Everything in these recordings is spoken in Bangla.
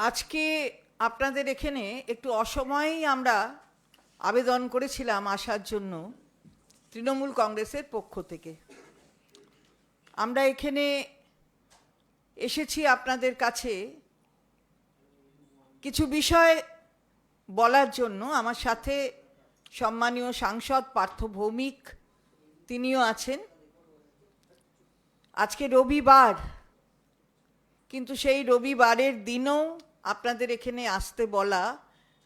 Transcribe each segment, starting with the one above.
আজকে আপনাদের এখানে একটু অসময়েই আমরা আবেদন করেছিলাম আসার জন্য তৃণমূল কংগ্রেসের পক্ষ থেকে। আমরা এখানে এসেছি আপনাদের কাছে কিছু বিষয় বলার জন্য। আমার সাথে সম্মানীয় সাংসদ পার্থ ভৌমিক তিনিও আছেন। আজকে রবিবার, কিন্তু সেই রবিবারের দিনও আপনাদের এখানে আসতে বলা,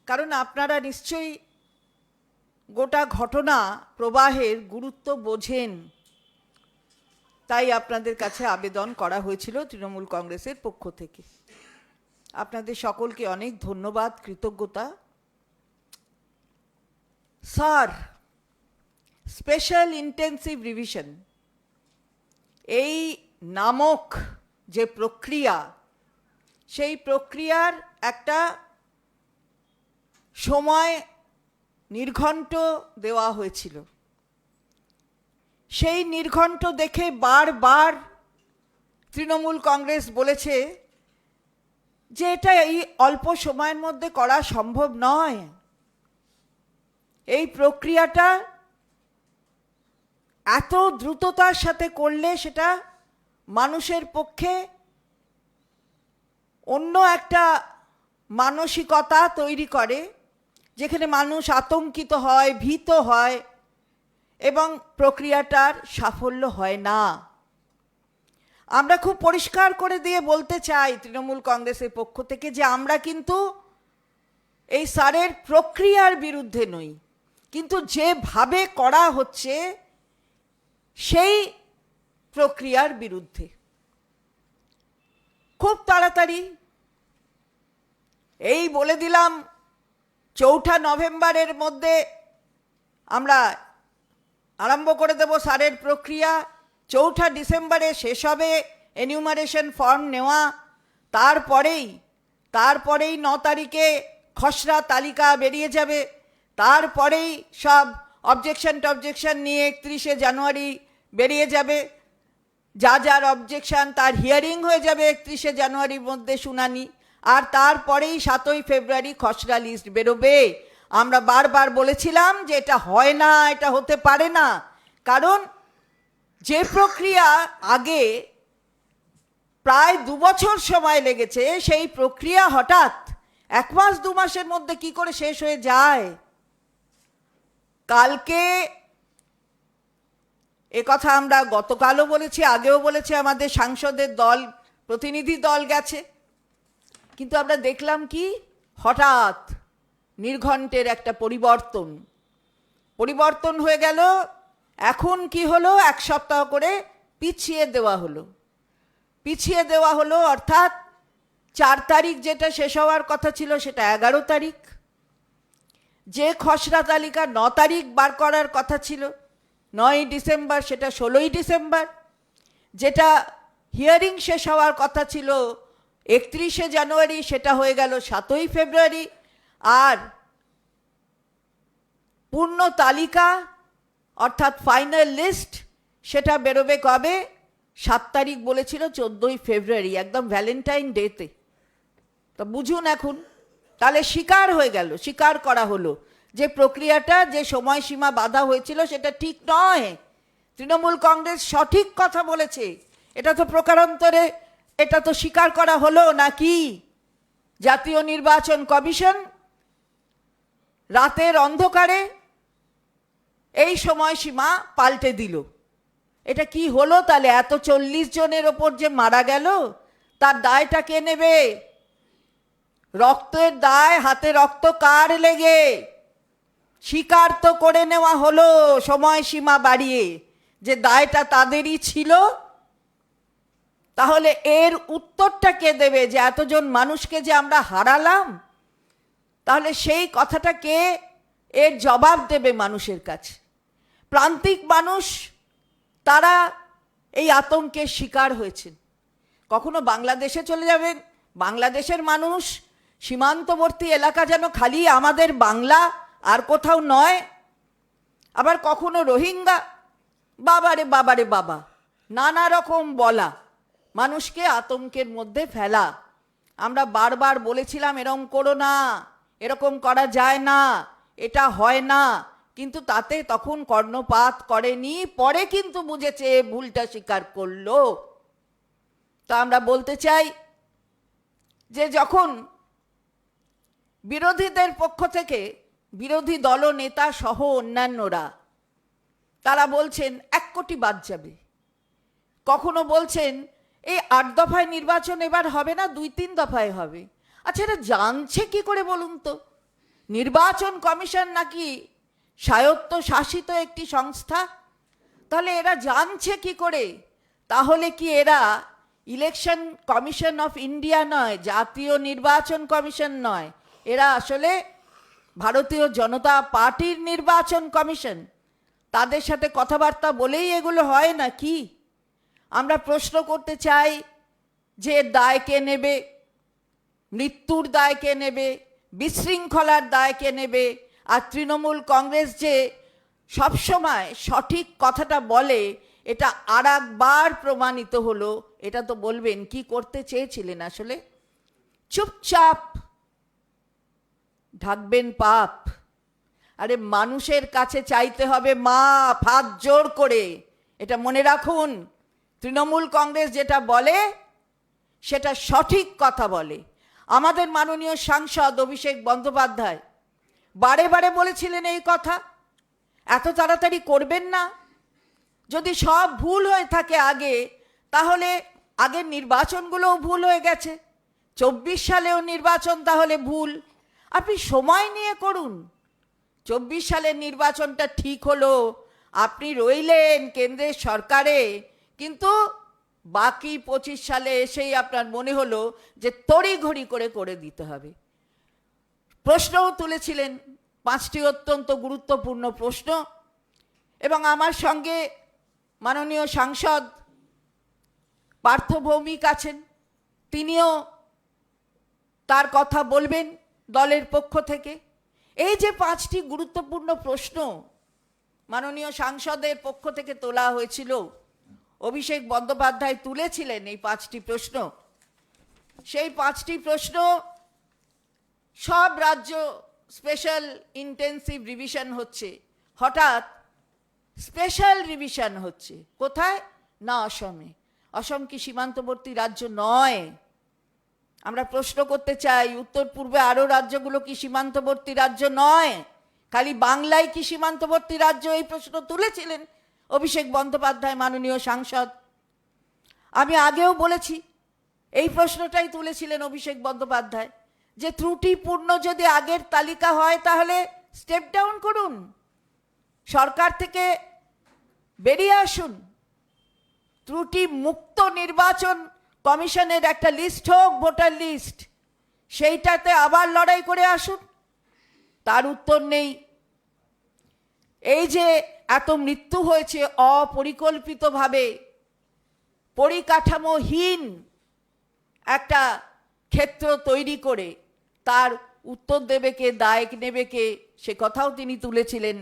কারণ আপনারা নিশ্চয়ই গোটা ঘটনা প্রবাহের গুরুত্ব বোঝেন, তাই আপনাদের কাছে আবেদন করা হয়েছিল তৃণমূল কংগ্রেসের পক্ষ থেকে। আপনাদের সকলকে অনেক ধন্যবাদ, কৃতজ্ঞতা। স্যার, স্পেশাল ইন্টেন্সিভ রিভিশন এই নামক যে প্রক্রিয়া, সেই প্রক্রিয়ার একটা সময় নির্ঘণ্ট দেওয়া হয়েছিল। সেই নির্ঘণ্ট দেখে বারবার তৃণমূল কংগ্রেস বলেছে যে এটা এই অল্প সময়ের মধ্যে করা সম্ভব নয়। এই প্রক্রিয়াটা এত দ্রুততার সাথে করলে সেটা মানুষের পক্ষে অন্য একটা মানসিকতা তৈরি করে, যেখানে মানুষ আতঙ্কিত হয়, ভীত হয় এবং প্রক্রিয়াটার সাফল্য হয় না। আমরা খুব পরিষ্কার করে দিয়ে বলতে চাই তৃণমূল কংগ্রেসের পক্ষ থেকে যে আমরা কিন্তু এই স্যারের প্রক্রিয়ার বিরুদ্ধে নই, কিন্তু যেভাবে করা হচ্ছে সেই প্রক্রিয়ার বিরুদ্ধে। খুব তাড়াতাড়ি এই বলে দিলাম 4 নভেম্বরের মধ্যে আমরা আরম্ভ করে দেব স্যারের প্রক্রিয়া, 4 ডিসেম্বরে শেষ হবে এনিউমারেশন ফর্ম নেওয়া, তারপরেই 9 তারিখে খসড়া তালিকা বেরিয়ে যাবে, তারপরেই সব অবজেকশন নিয়ে 31শে জানুয়ারি বেরিয়ে যাবে, যার অবজেকশন তার হিয়ারিং হয়ে যাবে 31শে জানুয়ারির মধ্যে শুনানি, আর তারপরেই 7ই ফেব্রুয়ারি খসড়া লিস্ট বেরোবে। আমরা বারবার বলেছিলাম যে এটা হয় না, এটা হতে পারে না, কারণ যে প্রক্রিয়া আগে প্রায় 2 বছর সময় লেগেছে, সেই প্রক্রিয়া হঠাৎ 1 মাস 2 মাসের মধ্যে কি করে শেষ হয়ে যায়। কালকে এ কথা আমরা গতকালও বলেছি, আগেও বলেছি, আমাদের সাংসদের দল, প্রতিনিধি দল গেছে, কিন্তু আমরা দেখলাম কি হঠাৎ নির্ঘণ্টের একটা পরিবর্তন হয়ে গেল। এখন কি হলো, 1 সপ্তাহ করে পিছিয়ে দেওয়া হলো, অর্থাৎ 4 তারিখ যেটা শেষ হওয়ার কথা ছিল সেটা 11 তারিখ, যে খসড়া তালিকা 9 তারিখ বার করার কথা ছিল 9ই ডিসেম্বর সেটা 16ই ডিসেম্বর, যেটা হিয়ারিং শেষ হওয়ার কথা ছিল 31শে জানুয়ারি সেটা হয়ে গেল 7ই ফেব্রুয়ারি, আর পূর্ণ তালিকা অর্থাৎ ফাইনাল লিস্ট সেটা বেরোবে কবে, 7 তারিখ বলেছিল 14ই ফেব্রুয়ারি, একদম ভ্যালেন্টাইন ডেতে। তো বুঝুন এখন, তাহলে স্বীকার করা হলো যে প্রক্রিয়াটা, যে সময়সীমা বাধা হয়েছিল সেটা ঠিক নয়। তৃণমূল কংগ্রেস সঠিক কথা বলেছে, এটা তো প্রকারান্তরে এটা তো স্বীকার করা হলো নাকি। জাতীয় নির্বাচন কমিশন রাতের অন্ধকারে এই সময়সীমা পাল্টে দিল। এটা কি হলো তাহলে? এত 40 জনের ওপর যে মারা গেল তার দায়টা কে নেবে? রক্তের দায়, হাতে রক্ত কার লেগে? স্বীকার তো করে নেওয়া হলো সময়সীমা বাড়িয়ে যে দায়টা তাদেরই ছিল। তাহলে এর উত্তরটা কে দেবে যে এতজন মানুষকে যে আমরা হারালাম? তাহলে সেই কথাটা কে এর জবাব দেবে মানুষের কাছে? প্রান্তিক মানুষ তারা এই আতঙ্কের শিকার হয়েছেন। কখনো বাংলাদেশে চলে যাবেন, বাংলাদেশের মানুষ, সীমান্তবর্তী এলাকা যেন খালি আমাদের বাংলা আর কোথাও নয়। আবার কখনো রোহিঙ্গা, বাবারে বাবা, নানা রকম বলা, মানুষকে আতঙ্কের মধ্যে ফেলা। আমরা বারবার বলেছিলাম এরকম করো না, এরকম করা যায় না, এটা হয় না, কিন্তু তাতে তখন কর্ণপাত করেনি, পরে কিন্তু বুঝেছে, ভুলটা স্বীকার করলো। তা আমরা বলতে চাই যে যখন বিরোধীদের পক্ষ থেকে বিরোধী দলনেতা সহ অন্যান্যরা তারা বলছেন 1 কোটি বাদ যাবে, কখনো বলছেন এই 8 দফায় নির্বাচন এবার হবে না, 2-3 দফায় হবে। আচ্ছা, এটা জানছে কি করে বলুন তো? নির্বাচন কমিশন নাকি স্বায়ত্তশাসিত একটি সংস্থা? তাহলে এরা জানছে কি করে? তাহলে কি এরা ইলেকশন কমিশন অফ ইন্ডিয়া নয়, জাতীয় নির্বাচন কমিশন নয়, এরা আসলে ভারতীয় জনতা পার্টির নির্বাচন কমিশন? তাদের সাথে কথাবার্তা বলেই এগুলো হয় না কি? আমরা প্রশ্ন করতে চাই যে দায় কে নেবে? মৃত্যুর দায় কে নেবে? বিশৃঙ্খলার দায় কে নেবে? আর তৃণমূল কংগ্রেস যে সবসময় সঠিক কথাটা বলে, এটা আর একবার প্রমাণিত হলো। এটা তো বলবেন কি করতে চেয়েছিলেন আসলে? চুপচাপ ঢাকবেন পাপ। আরে মানুষের কাছে চাইতে হবে মাপ, হাত জোর করে। এটা মনে রাখুন, তৃণমূল কংগ্রেস যেটা বলে সেটা সঠিক কথা বলে। আমাদের মাননীয় সাংসদ অভিষেক বন্দ্যোপাধ্যায় বারে বারে বলেছিলেন এই কথা, এত তাড়াতাড়ি করবেন না। যদি সব ভুল হয়ে থাকে আগে, তাহলে আগের নির্বাচনগুলোও ভুল হয়ে গেছে, 24 সালেও নির্বাচন তাহলে ভুল। আপনি সময় নিয়ে করুন। 24 সালের নির্বাচনটা ঠিক হলো, আপনি রইলেন কেন্দ্রের সরকারে, কিন্তু বাকি 25 সালে এসেই আপনার মনে হলো যে তড়িঘড়ি করে করে দিতে হবে। প্রশ্নও তুলেছিলেন, 5টি অত্যন্ত গুরুত্বপূর্ণ প্রশ্ন, এবং আমার সঙ্গে মাননীয় সাংসদ পার্থ ভৌমিক আছেন, তিনিও তার কথা বলবেন দলের পক্ষ থেকে। এই যে 5টি গুরুত্বপূর্ণ প্রশ্ন মাননীয় সাংসদের পক্ষ থেকে তোলা হয়েছিল, অভিষেক বন্দ্যোপাধ্যায় তুলেছিলেন এই 5টি প্রশ্ন। সেই 5টি প্রশ্ন সব রাজ্য স্পেশাল ইন্টেন্সিভ রিভিশন হচ্ছে, হঠাৎ স্পেশাল রিভিশন হচ্ছে কোথায়? না অসমে। অসম কি সীমান্তবর্তী রাজ্য নয়? আমরা প্রশ্ন করতে চাই, উত্তর পূর্বে আরো রাজ্যগুলো কি সীমান্তবর্তী রাজ্য নয়? খালি বাংলায় কি সীমান্তবর্তী রাজ্য? এই প্রশ্ন তুলেছিলেন অভিষেক বন্দ্যোপাধ্যায় মাননীয় সাংসদ। আমি আগেও বলেছি, এই প্রশ্নটাই তুলেছিলেন অভিষেক বন্দ্যোপাধ্যায়, যে ত্রুটিপূর্ণ যদি আগের তালিকা হয় তাহলে স্টেপ ডাউন করুন, সরকার থেকে বেরিয়ে আসুন, ত্রুটি মুক্ত নির্বাচন কমিশনের একটা লিস্ট হোক, ভোটার লিস্ট, সেইটাতে আবার লড়াই করে আসুন। তার উত্তর নেই। এই যে এত মৃত্যু হয়েছে অপরিকল্পিতভাবে, পরিকাঠামোহীন একটা ক্ষেত্র তৈরি করে, তার উত্তর দেবে কে, দায় নেবে কে, সে কথাও তিনি তুলেছিলেন।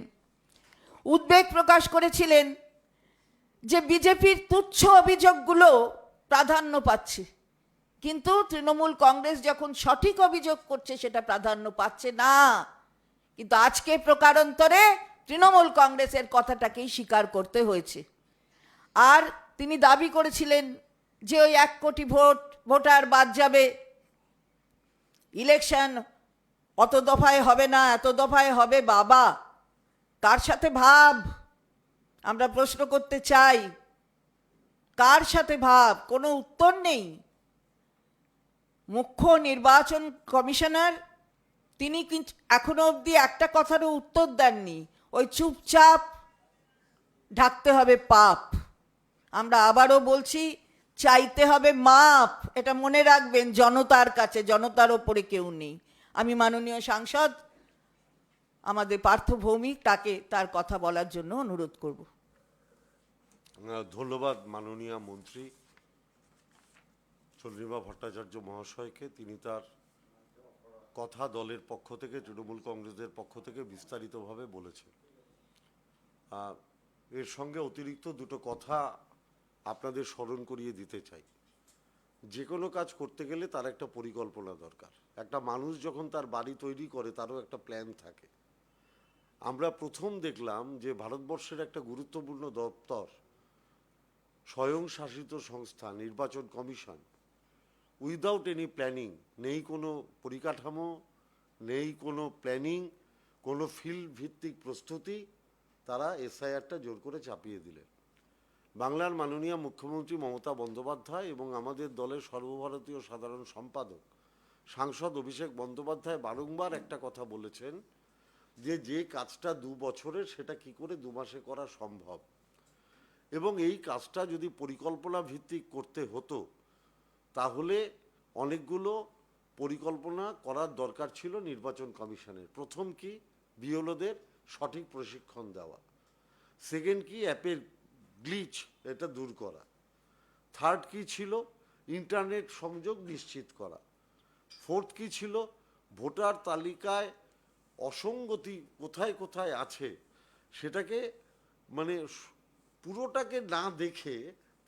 উদ্বেগ প্রকাশ করেছিলেন যে বিজেপির তুচ্ছ অভিযোগগুলো প্রাধান্য পাচ্ছে, কিন্তু তৃণমূল কংগ্রেস যখন সঠিক অভিযোগ করছে সেটা প্রাধান্য পাচ্ছে না। কিন্তু আজকে প্রকারান্তরে তৃণমূল কংগ্রেসের কথাটাকেই স্বীকার করতে হয়েছে। আর তিনি দাবি করেছিলেন যে ওই 1 কোটি ভোটার বাদ যাবে, ইলেকশন অত দফায় হবে না, এত দফায় হবে। বাবা, কার সাথে ভাব? আমরা প্রশ্ন করতে চাই, কার সাথে ভাব? কোনো উত্তর নেই। মুখ্য নির্বাচন কমিশনার তিনি কিন্তু এখনো অবধি একটা কথারও উত্তর দেননি। ওই চুপচাপ ঢাকতে হবে পাপ। আমরা আবারও বলছি, চাইতে হবে মাপ। এটা মনে রাখবেন, জনতার কাছে, জনতার ওপরে কেউ নেই। আমি মাননীয় সাংসদ আমাদের পার্থ ভৌমিক, তাকে তার কথা বলার জন্য অনুরোধ করব। ধন্যবাদ মাননীয় মন্ত্রী চন্দ্রিমা ভট্টাচার্য মহাশয়কে। তিনি তার কথা দলের পক্ষ থেকে, তৃণমূল কংগ্রেসের পক্ষ থেকে বিস্তারিতভাবে বলেছেন। এর সঙ্গে অতিরিক্ত দুটো কথা আপনাদের স্মরণ করিয়ে দিতে চাই। যে কোনো কাজ করতে গেলে তার একটা পরিকল্পনা দরকার। একটা মানুষ যখন তার বাড়ি তৈরি করে তারও একটা প্ল্যান থাকে। আমরা প্রথম দেখলাম যে ভারতবর্ষের একটা গুরুত্বপূর্ণ দপ্তর, স্বয়ংশাসিত সংস্থা নির্বাচন কমিশন, উইদাউট এনি প্ল্যানিং, নেই কোনো পরিকাঠামো, নেই কোনো প্ল্যানিং, কোনো ফিল্ড ভিত্তিক প্রস্তুতি, তারা এসআইআরটা জোর করে চাপিয়ে দিলেন। বাংলার মাননীয় মুখ্যমন্ত্রী মমতা বন্দ্যোপাধ্যায় এবং আমাদের দলের সর্বভারতীয় সাধারণ সম্পাদক সাংসদ অভিষেক বন্দ্যোপাধ্যায় বারংবার একটা কথা বলেছেন যে কাজটা 2 বছরের সেটা কি করে 2 মাসে করা সম্ভব, এবং এই কাজটা যদি পরিকল্পনা ভিত্তিক করতে হতো তাহলে অনেকগুলো পরিকল্পনা করার দরকার ছিল নির্বাচন কমিশনের। প্রথম কি, বিএলওদের সঠিক প্রশিক্ষণ দেওয়া। সেকেন্ড কি, অ্যাপের গ্লিচ এটা দূর করা। থার্ড কি ছিল, ইন্টারনেট সংযোগ নিশ্চিত করা। ফোর্থ কি ছিল, ভোটার তালিকায় অসঙ্গতি কোথায় কোথায় আছে সেটাকে মানে পুরোটাকে না দেখে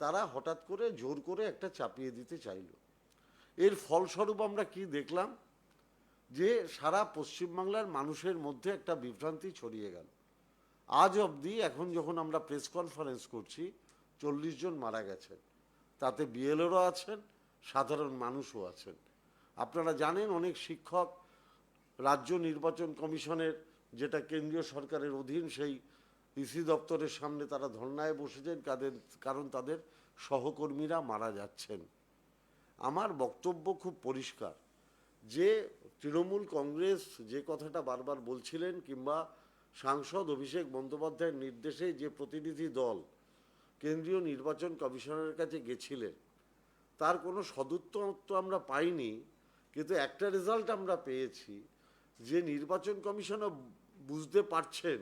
তারা হঠাৎ করে জোর করে একটা চাপিয়ে দিতে চাইল। এর ফলস্বরূপ আমরা কি দেখলাম, যে সারা পশ্চিমবাংলার মানুষের মধ্যে একটা বিভ্রান্তি ছড়িয়ে গেল। আজ অবধি এখন যখন আমরা প্রেস কনফারেন্স করছি 40 জন মারা গেছেন, তাতে বিএলওরা আছেন, সাধারণ মানুষও আছেন। আপনারা জানেন অনেক শিক্ষক রাজ্য নির্বাচন কমিশনের, যেটা কেন্দ্রীয় সরকারের অধীন, সেই ইসি দপ্তরের সামনে তারা ধর্নায় বসেছেন, কারণ তাদের সহকর্মীরা মারা যাচ্ছেন। আমার বক্তব্য খুব পরিষ্কার, যে তৃণমূল কংগ্রেস যে কথাটা বারবার বলছিলেন, কিংবা সাংসদ অভিষেক বন্দ্যোপাধ্যায়ের নির্দেশে যে প্রতিনিধি দল কেন্দ্রীয় নির্বাচন কমিশনের কাছে গেছিলেন, তার কোনো সদুত্তর তো আমরা পাইনি, কিন্তু একটা রেজাল্ট আমরা পেয়েছি যে নির্বাচন কমিশনও বুঝতে পারছেন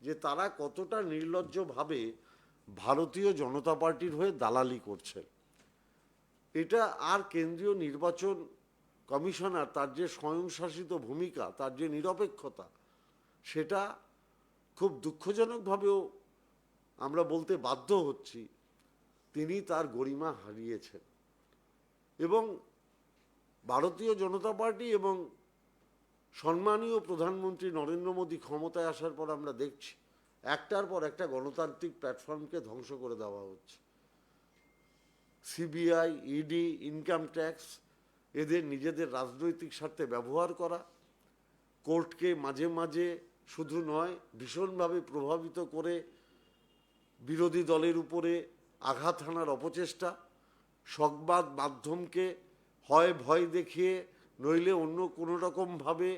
যে তারা কতটা নির্লজ্জভাবে ভারতীয় জনতা পার্টির হয়ে দালালি করছেন। এটা আর কেন্দ্রীয় নির্বাচন কমিশনার, তার যে স্বয়ংশাসিত ভূমিকা, তার যে নিরপেক্ষতা, সেটা খুব দুঃখজনকভাবেও আমরা বলতে বাধ্য হচ্ছি, তিনি তার গরিমা হারিয়েছেন। এবং ভারতীয় জনতা পার্টি এবং সম্মানীয় প্রধানমন্ত্রী নরেন্দ্র মোদী ক্ষমতায় আসার পর আমরা দেখছি একটার পর একটা গণতান্ত্রিক প্ল্যাটফর্মকে ধ্বংস করে দেওয়া হচ্ছে। সিবিআই, ইডি, ইনকাম ট্যাক্স, এদের নিজেদের রাজনৈতিক স্বার্থে ব্যবহার করা, কোর্টকে মাঝে মাঝে শুধু নয় ভীষণভাবে প্রভাবিত করে বিরোধী দলের উপরে আঘাত হানার অপচেষ্টা, সংবাদ মাধ্যমকে হয় ভয় দেখিয়ে নইলে অন্য কোনো রকমভাবে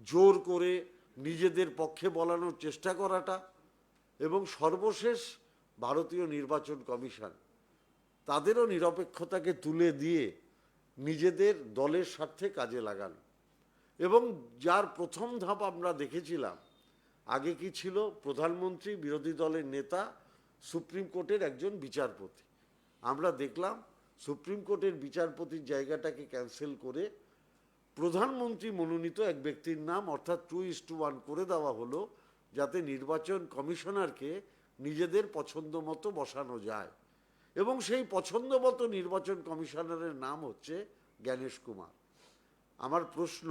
জোর করে নিজেদের পক্ষে বলানোর চেষ্টা করাটা, এবং সর্বশেষ ভারতীয় নির্বাচন কমিশন তাদেরও নিরপেক্ষতাকে তুলে দিয়ে নিজেদের দলের স্বার্থে কাজে লাগানো। এবং যার প্রথম ধাপ আমরা দেখেছিলাম, আগে কি ছিল, প্রধানমন্ত্রী, বিরোধী দলের নেতা, সুপ্রিম কোর্টের একজন বিচারপতি। আমরা দেখলাম সুপ্রিম কোর্টের বিচারপতির জায়গাটাকে ক্যান্সেল করে প্রধানমন্ত্রী মনোনীত এক ব্যক্তির নাম, অর্থাৎ 2:1 করে দেওয়া হলো, যাতে নির্বাচন কমিশনারকে নিজেদের পছন্দ মতো বসানো যায়। এবং সেই পছন্দ মতো নির্বাচন কমিশনারের নাম হচ্ছে জ্ঞানেশ কুমার। আমার প্রশ্ন,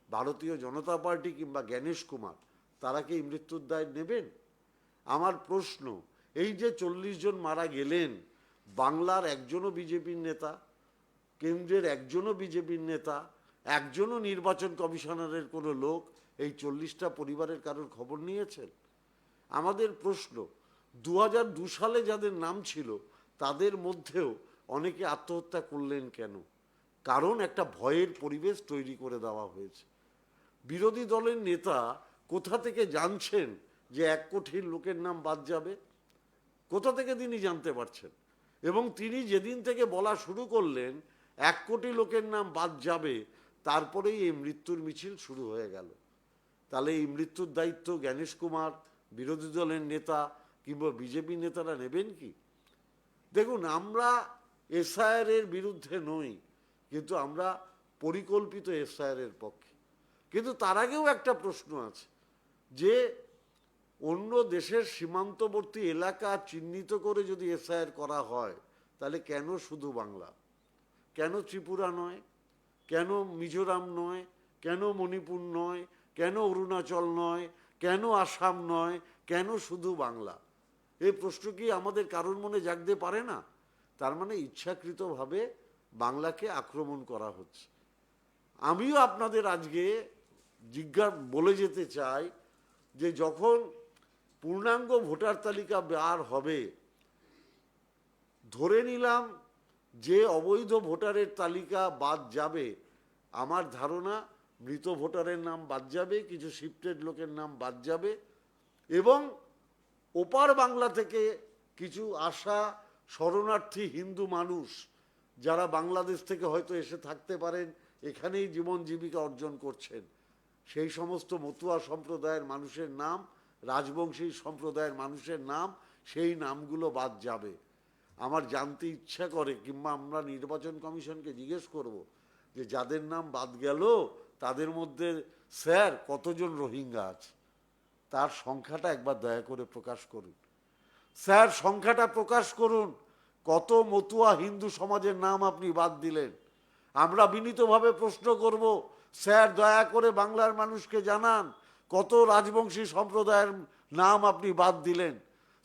ভারতীয় জনতা পার্টি কিংবা জ্ঞানেশ কুমার তারা কি মৃত্যুর দায় নেবেন? আমার প্রশ্ন, এই যে 40 জন মারা গেলেন, বাংলার একজনও বিজেপির নেতা, কেন্দ্রের একজনও বিজেপির নেতা, একজনও নির্বাচন কমিশনারের কোনো লোক এই 40টা পরিবারের কারোর খবর নিয়েছেন? আমাদের প্রশ্ন, 2002 সালে যাদের নাম ছিল তাদের মধ্যেও অনেকে আত্মহত্যা করলেন কেন? কারণ একটা ভয়ের পরিবেশ তৈরি করে দেওয়া হয়েছে। বিরোধী দলের নেতা কোথা থেকে জানছেন যে 1 কোটির লোকের নাম বাদ যাবে? কোথা থেকে তিনি জানতে পারছেন? এবং তিনি যেদিন থেকে বলা শুরু করলেন 1 কোটি লোকের নাম বাদ যাবে, তারপরেই এই মৃত্যুর মিছিল শুরু হয়ে গেল। তাহলে এই মৃত্যুর দায়িত্ব জ্ঞানেশ কুমার, বিরোধী দলের নেতা কিংবা বিজেপি নেতারা নেবেন কি? দেখুন, আমরা এসআইআর এর বিরুদ্ধে নই, কিন্তু আমরা পরিকল্পিত এসআইআর এর পক্ষে। কিন্তু তার আগেও একটা প্রশ্ন আছে, যে অন্য দেশের সীমান্তবর্তী এলাকা চিহ্নিত করে যদি এসআইআর করা হয়, তাহলে কেন শুধু বাংলা? কেন ত্রিপুরা নয়, কেন মিজোরাম নয়, কেন মণিপুর নয়, কেন অরুণাচল নয়, কেন আসাম নয়, কেন শুধু বাংলা? এই প্রশ্ন কি আমাদের কারোর মনে জাগতে পারে না? তার মানে ইচ্ছাকৃতভাবে বাংলাকে আক্রমণ করা হচ্ছে। আমিও আপনাদের আজকে বলে যেতে চাই যে যখন পূর্ণাঙ্গ ভোটার তালিকা বার হবে, ধরে নিলাম যে অবৈধ ভোটারের তালিকা বাদ যাবে, আমার ধারণা মৃত ভোটারের নাম বাদ যাবে, কিছু শিফটেড লোকের নাম বাদ যাবে, এবং ওপার বাংলা থেকে কিছু আসা শরণার্থী হিন্দু মানুষ যারা বাংলাদেশ থেকে হয়তো এসে থাকতে পারেন, এখানেই জীবন জীবিকা অর্জন করছেন, সেই সমস্ত মতুয়া সম্প্রদায়ের মানুষের নাম, রাজবংশী সম্প্রদায়ের মানুষের নাম, সেই নামগুলো বাদ যাবে। আমার জানতে ইচ্ছা করে, কিংবা আমরা নির্বাচন কমিশনকে জিজ্ঞেস করব যে যাদের নাম বাদ গেল তাদের মধ্যে স্যার কতজন রোহিঙ্গা আছে, তার সংখ্যাটা একবার দয়া করে প্রকাশ করুন। স্যার সংখ্যাটা প্রকাশ করুন, কত মতুয়া হিন্দু সমাজের নাম আপনি বাদ দিলেন। আমরা বিনীতভাবে প্রশ্ন করব, স্যার দয়া করে বাংলার মানুষকে জানান কত রাজবংশী সম্প্রদায়ের নাম আপনি বাদ দিলেন।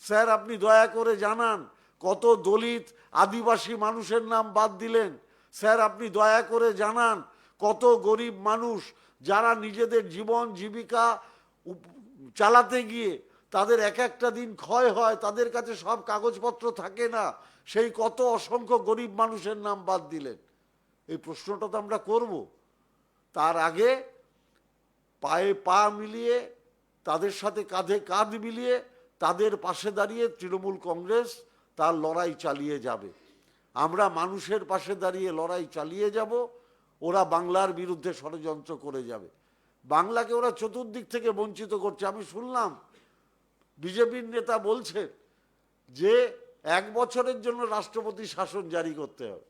স্যার আপনি দয়া করে জানান কত দলিত আদিবাসী মানুষের নাম বাদ দিলেন। স্যার আপনি দয়া করে জানান কত গরিব মানুষ যারা নিজেদের জীবন জীবিকা চালাতে গিয়ে তাদের এক একটা দিন ক্ষয় হয়, তাদের কাছে সব কাগজপত্র থাকে না, সেই কত অসংখ্য গরিব মানুষের নাম বাদ দিলেন। এই প্রশ্নটা তো আমরা করব। তার আগে পায়ে পা মিলিয়ে, তাদের সাথে কাঁধে কাঁধ মিলিয়ে, তাদের পাশে দাঁড়িয়ে তৃণমূল কংগ্রেস তার লড়াই চালিয়ে যাবে। আমরা মানুষের পাশে দাঁড়িয়ে লড়াই চালিয়ে যাব, ওরা বাংলার বিরুদ্ধে ষড়যন্ত্র করে যাবে। বাংলাকে ওরা চতুর্দিক থেকে বঞ্চিত করছে। আমি শুনলাম বিজেপির নেতা বলছেন যে 1 বছরের জন্য রাষ্ট্রপতি শাসন জারি করতে হবে।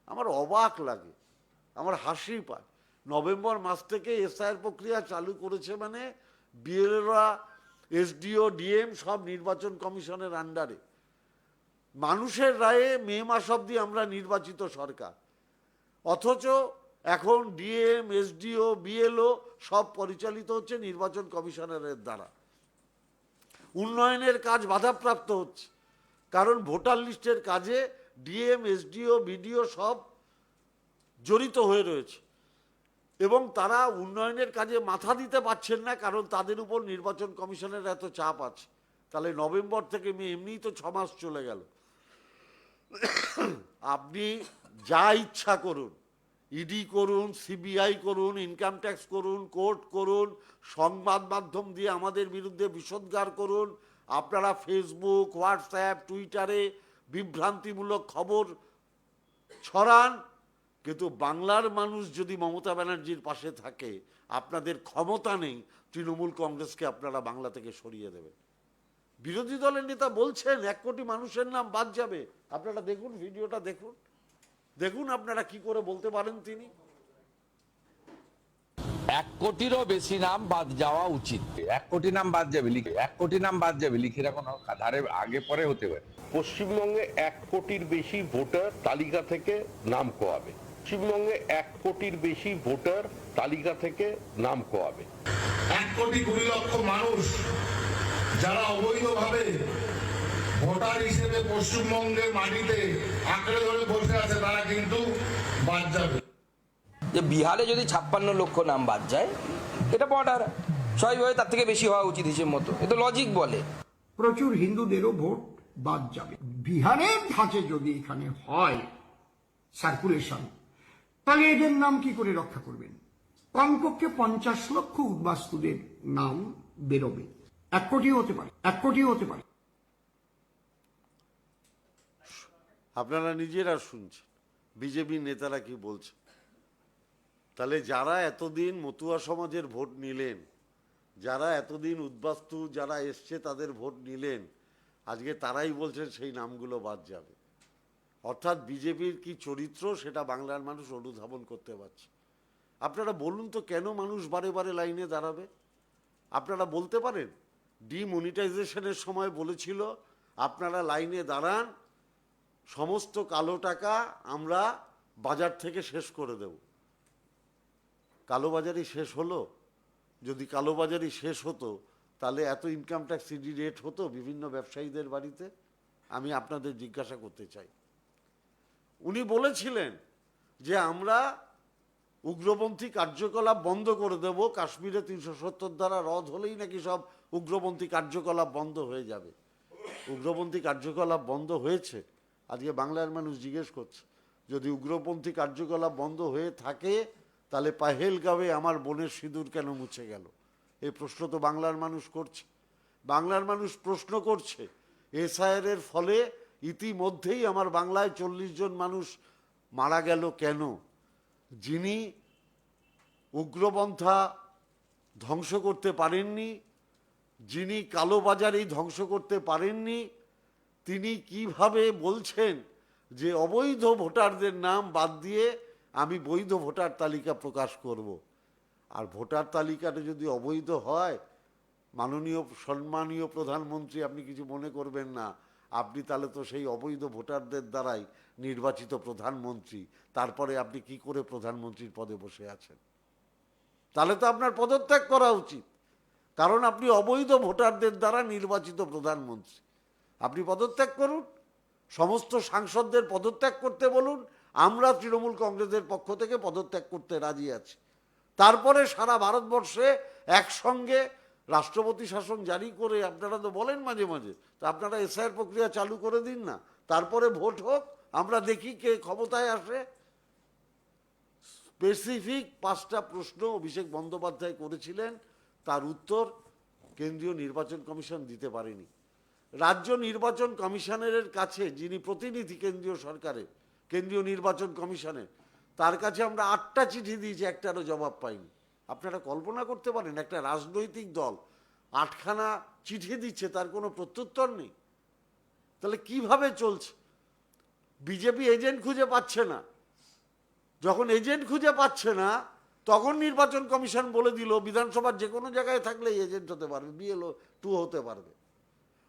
আমার অবাক লাগে, আমার হাসি পায়। নভেম্বর মাস থেকে এসআইআর প্রক্রিয়া চালু করেছে, মানে বিএলওরা, এসডিও, ডিএম সব নির্বাচন কমিশনের আন্ডারে। মানুষের রায়ে মে মাস অবধি আমরা নির্বাচিত সরকার, অথচ এখন ডিএম, এসডিও, বিএলও সব পরিচালিত হচ্ছে নির্বাচন কমিশনারের দ্বারা। উন্নয়নের কাজ বাধাপ্রাপ্ত হচ্ছে, কারণ ভোটার লিস্টের কাজে ডিএম, এসডিও, বিডিও সব জড়িত হয়ে রয়েছে, এবং তারা উন্নয়নের কাজে মাথা দিতে পারছেন না, কারণ তাদের উপর নির্বাচন কমিশনের এত চাপ আছে। তাহলে নভেম্বর থেকে মে, এমনিই তো 6 মাস চলে গেল। আপনি যা ইচ্ছা করুন, ইডি করুন, সিবিআই করুন, ইনকাম ট্যাক্স করুন, কোর্ট করুন, সংবাদ মাধ্যম দিয়ে আমাদের বিরুদ্ধে বিষোদ্গার করুন, আপনারা ফেসবুক, হোয়াটসঅ্যাপ, টুইটারে বিভ্রান্তিমূলক খবর ছড়ান, কিন্তু বাংলার মানুষ যদি মমতা ব্যানার্জির পাশে থাকে, আপনাদের ক্ষমতা নেই তৃণমূল কংগ্রেসকে আপনারা বাংলা থেকে সরিয়ে দেবেন। বিরোধী দলের নেতা বলছেন 1 কোটি মানুষের নাম বাদ যাবে। আপনারা দেখুন, ভিডিওটা দেখুন, দেখুন আপনারা কি করে বলতে পারেন তিনি। 1 কোটিরও বেশি নাম বাদ যাওয়া উচিত। 1 কোটি নাম বাদ যাবে লিখে, 1 কোটি নাম বাদ যাবে লিখে রাখুন, ধারে আগে পরে হতে পারে। পশ্চিমবঙ্গে 1 কোটির বেশি ভোটার তালিকা থেকে নাম কোয়াবে। পশ্চিমবঙ্গে 1 কোটির বেশি ভোটার তালিকা থেকে নাম কোয়াবে। 1 কোটি 20 লক্ষ মানুষ যারা অবৈধভাবে ভোটার হিসেবে পশ্চিমবঙ্গের মাটিতে আঁকড়ে ধরে বসে আছে, তারা কিন্তু বাদ যাবে। যে বিহারে যদি 56 লক্ষ নাম বাদ যায়, এটা বর্ডার, স্বাভাবিকভাবে তার থেকে বেশি হওয়া উচিত হিসেব মতো, এটা লজিক বলে। প্রচুর হিন্দুদেরও ভোট বাদ যাবে। বিহারের ধাঁচে যদি এখানে হয় সার্কুলেশন, তাহলে এদের নাম কি করে রক্ষা করবেন? কমপক্ষে 50 লক্ষ উদ্বাস্তুদের নাম বেরোবে। 1 কোটিও হতে পারে, 1 কোটিও হতে পারে। আপনারা নিজেরা শুনছেন বিজেপি নেতারা কি বলছে। তাহলে যারা এতদিন মতুয়া সমাজের ভোট নিলেন, যারা এতদিন উদ্বাস্তু যারা এসছে তাদের ভোট নিলেন, আজকে তারাই বলছেন সেই নামগুলো বাদ যাবে। অর্থাৎ বিজেপির কি চরিত্র সেটা বাংলার মানুষ অনুধাবন করতে পারছে। আপনারা বলুন তো, কেন মানুষ বারে বারে লাইনে দাঁড়াবে? আপনারা বলতে পারেন ডিমনিটাইজেশনের সময় বলেছিল আপনারা লাইনে দাঁড়ান, সমস্ত কালো টাকা আমরা বাজার থেকে শেষ করে দেব। কালোবাজারি শেষ হলো? যদি কালোবাজারি শেষ হতো তাহলে এত ইনকাম ট্যাক্স ইডি রেট হতো বিভিন্ন ব্যবসায়ীদের বাড়িতে? আমি আপনাদের জিজ্ঞাসা করতে চাই। উনি বলেছিলেন যে আমরা উগ্রপন্থী কার্যকলাপ বন্ধ করে দেব, কাশ্মীরে 370 ধারা রদ হলেই নাকি সব উগ্রপন্থী কার্যকলাপ বন্ধ হয়ে যাবে। উগ্রপন্থী কার্যকলাপ বন্ধ হয়েছে? আজকে বাংলার মানুষ জিজ্ঞেস করছে। যদি উগ্রপন্থী কার্যকলাপ বন্ধ হয়ে থাকে তাহলে পাহেলগাঁওয়ে আমার বোনের সিঁদুর কেন মুছে গেল? এই প্রশ্ন তো বাংলার মানুষ করছে। বাংলার মানুষ প্রশ্ন করছে এসআইআর এর ফলে ইতিমধ্যেই আমার বাংলায় 40 জন মানুষ মারা গেল কেন? যিনি উগ্রপন্থা ধ্বংস করতে পারেননি, যিনি কালোবাজারি ধ্বংস করতে পারেননি, তিনি কিভাবে বলছেন যে অবৈধ ভোটারদের নাম বাদ দিয়ে আমি বৈধ ভোটার তালিকা প্রকাশ করব? আর ভোটার তালিকাটা যদি অবৈধ হয়, মাননীয় সম্মানীয় প্রধানমন্ত্রী, আপনি কিছু মনে করবেন না, আপনি তাহলে তো সেই অবৈধ ভোটারদের দ্বারাই নির্বাচিত প্রধানমন্ত্রী। তারপরে আপনি কি করে প্রধানমন্ত্রীর পদে বসে আছেন? তাহলে তো আপনার পদত্যাগ করা উচিত, কারণ আপনি অবৈধ ভোটারদের দ্বারা নির্বাচিত প্রধানমন্ত্রী। আপনি পদত্যাগ করুন, সমস্ত সাংসদদের পদত্যাগ করতে বলুন, আমরা তৃণমূল কংগ্রেসের পক্ষ থেকে পদত্যাগ করতে রাজি আছি। তারপরে সারা ভারতবর্ষে একসঙ্গে রাষ্ট্রপতি শাসন জারি করে, আপনারা তো বলেন মাঝে মাঝে, তা আপনারা এসআইআর প্রক্রিয়া চালু করে দিন না, তারপরে ভোট হোক, আমরা দেখি কে ক্ষমতায় আসে। স্পেসিফিক 5টা প্রশ্ন অভিষেক বন্দ্যোপাধ্যায় করেছিলেন, তার উত্তর কেন্দ্রীয় নির্বাচন কমিশন দিতে পারেনি। রাজ্য নির্বাচন কমিশনারের কাছে, যিনি প্রতিনিধি কেন্দ্রীয় সরকারের, কেন্দ্রীয় নির্বাচন কমিশনের, তার কাছে আমরা 8টা চিঠি দিয়েছি, একটারও জবাব পাইনি। আপনারা কল্পনা করতে পারেন একটা রাজনৈতিক দল 8খানা চিঠি দিচ্ছে, তার কোনো প্রত্যুত্তর নেই? তাহলে কিভাবে চলছে? বিজেপি এজেন্ট খুঁজে পাচ্ছে না। যখন এজেন্ট খুঁজে পাচ্ছে না, তখন নির্বাচন কমিশন বলে দিল বিধানসভার যে কোনো জায়গায় থাকলে এজেন্ট হতে পারবে, বিএলও 2 হতে পারবে।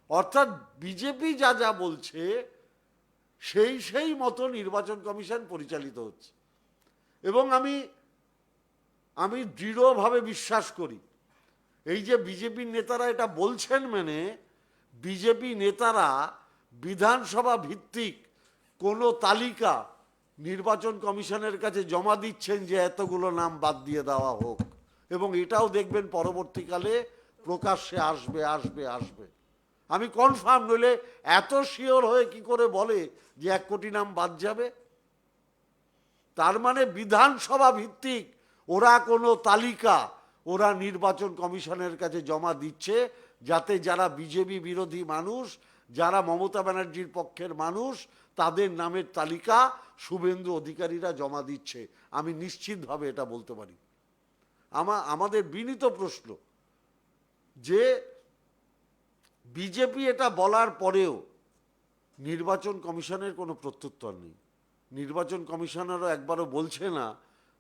অর্থাৎ বিজেপি যা যা বলছে সেই মতো নির্বাচন কমিশন পরিচালিত হচ্ছে। এবং আমি দৃঢ়ভাবে বিশ্বাস করি, এই যে বিজেপির নেতারা এটা বলছেন, মানে বিজেপি নেতারা বিধানসভা ভিত্তিক কোনো তালিকা নির্বাচন কমিশনের কাছে জমা দিচ্ছেন যে এতগুলো নাম বাদ দিয়ে দেওয়া হোক, এবং এটাও দেখবেন পরবর্তীকালে প্রকাশ্যে আসবে আসবে আসবে। আমি কনফার্ম, নইলে এত শিওর হয়ে কি করে বলে যে 1 কোটি নাম বাদ যাবে? তার মানে বিধানসভা ভিত্তিক ওরা কোনো তালিকা ওরা নির্বাচন কমিশনের কাছে জমা দিচ্ছে, যাতে যারা বিজেপি বিরোধী মানুষ, যারা মমতা ব্যানার্জির পক্ষের মানুষ, তাদের নামের তালিকা শুভেন্দু অধিকারীরা জমা দিচ্ছে। আমি নিশ্চিতভাবে এটা বলতে পারি। আমাদের বিনীত প্রশ্ন যে বিজেপি এটা বলার পরেও নির্বাচন কমিশনের কোনো প্রত্যুত্তর নেই। নির্বাচন কমিশনারও একবারও বলছে না